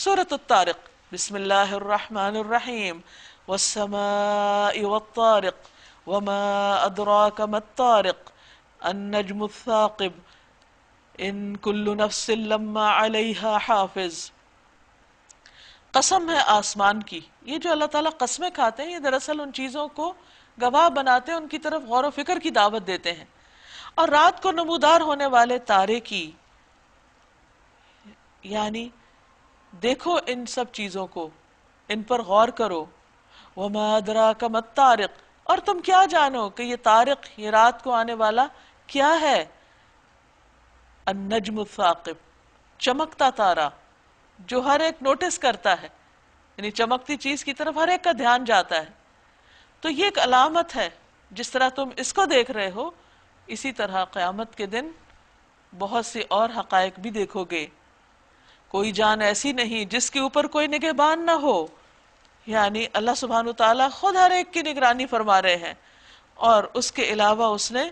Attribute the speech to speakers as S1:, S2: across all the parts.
S1: سورۃ الطارق، بسم اللہ الرحمن الرحیم، والسماء والطارق وما ادراک ما الطارق النجم الثاقب ان کل نفس لما علیہا حافظ۔ قسم ہے آسمان کی۔ یہ جو اللہ تعالیٰ قسمیں کھاتے ہیں، یہ دراصل ان چیزوں کو گواہ بناتے ہیں، ان کی طرف غور و فکر کی دعوت دیتے ہیں۔ اور رات کو نمودار ہونے والے تارے کی، یعنی دیکھو ان سب چیزوں کو، ان پر غور کرو۔ وما ادراک ما الطارق، اور تم کیا جانو کہ یہ طارق، یہ رات کو آنے والا کیا ہے؟ النجم الثاقب، چمکتا تارا جو ہر ایک نوٹس کرتا ہے، یعنی چمکتی چیز کی طرف ہر ایک کا دھیان جاتا ہے۔ تو یہ ایک علامت ہے، جس طرح تم اس کو دیکھ رہے ہو، اسی طرح قیامت کے دن بہت سی اور حقائق بھی دیکھو گے۔ کوئی جان ایسی نہیں جس کے اوپر کوئی نگہبان نہ ہو، یعنی اللہ سبحانہ وتعالیٰ خود ہر ایک کی نگرانی فرما رہے ہیں، اور اس کے علاوہ اس نے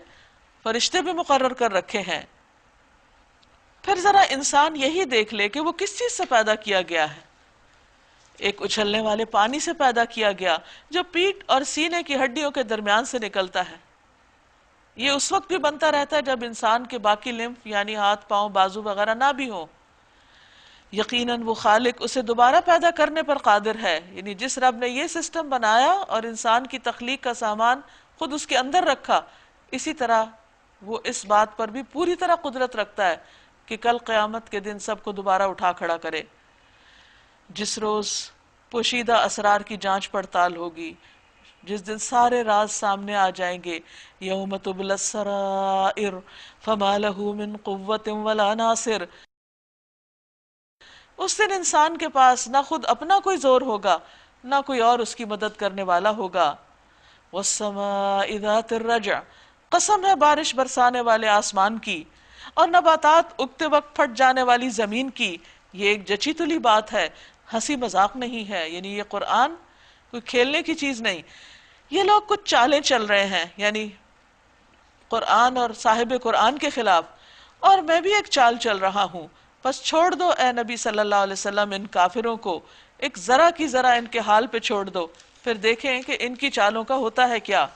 S1: فرشتے بھی مقرر کر رکھے ہیں۔ پھر ذرا انسان یہی دیکھ لے کہ وہ کس چیز سے پیدا کیا گیا ہے۔ ایک اچھلنے والے پانی سے پیدا کیا گیا جو پیٹھ اور سینے کی ہڈیوں کے درمیان سے نکلتا ہے۔ یہ اس وقت بھی بنتا رہتا ہے جب انسان کے باقی لمف یعنی ہاتھ پاؤں بازو وغیرہ نہ بھی ہوں۔ یقیناً وہ خالق اسے دوبارہ پیدا کرنے پر قادر ہے، یعنی جس رب نے یہ سسٹم بنایا اور انسان کی تخلیق کا سامان خود اس کے اندر رکھا، اسی طرح وہ اس بات پر بھی پوری طرح قدرت رکھتا ہے کہ کل قیامت کے دن سب کو دوبارہ اٹھا کھڑا کرے، جس روز پوشیدہ اسرار کی جانچ پڑتال ہوگی، جس دن سارے راز سامنے آ جائیں گے۔ یوم تبلی السرائر فما لہ من قوت ولا ناصر، اس دن انسان کے پاس نہ خود اپنا کوئی زور ہوگا، نہ کوئی اور اس کی مدد کرنے والا ہوگا۔ والسماء ذات الرجع، قسم ہے بارش برسانے والے آسمان کی، اور نباتات اگتے وقت پھٹ جانے والی زمین کی۔ یہ ایک جچی تلی بات ہے، ہنسی مذاق نہیں ہے، یعنی یہ قرآن کوئی کھیلنے کی چیز نہیں۔ یہ لوگ کچھ چالیں چل رہے ہیں، یعنی قرآن اور صاحب قرآن کے خلاف، اور میں بھی ایک چال چل رہا ہوں۔ بس چھوڑ دو اے نبی صلی اللہ علیہ وسلم ان کافروں کو، ایک ذرا کی ذرا ان کے حال پہ چھوڑ دو، پھر دیکھیں کہ ان کی چالوں کا ہوتا ہے کیا۔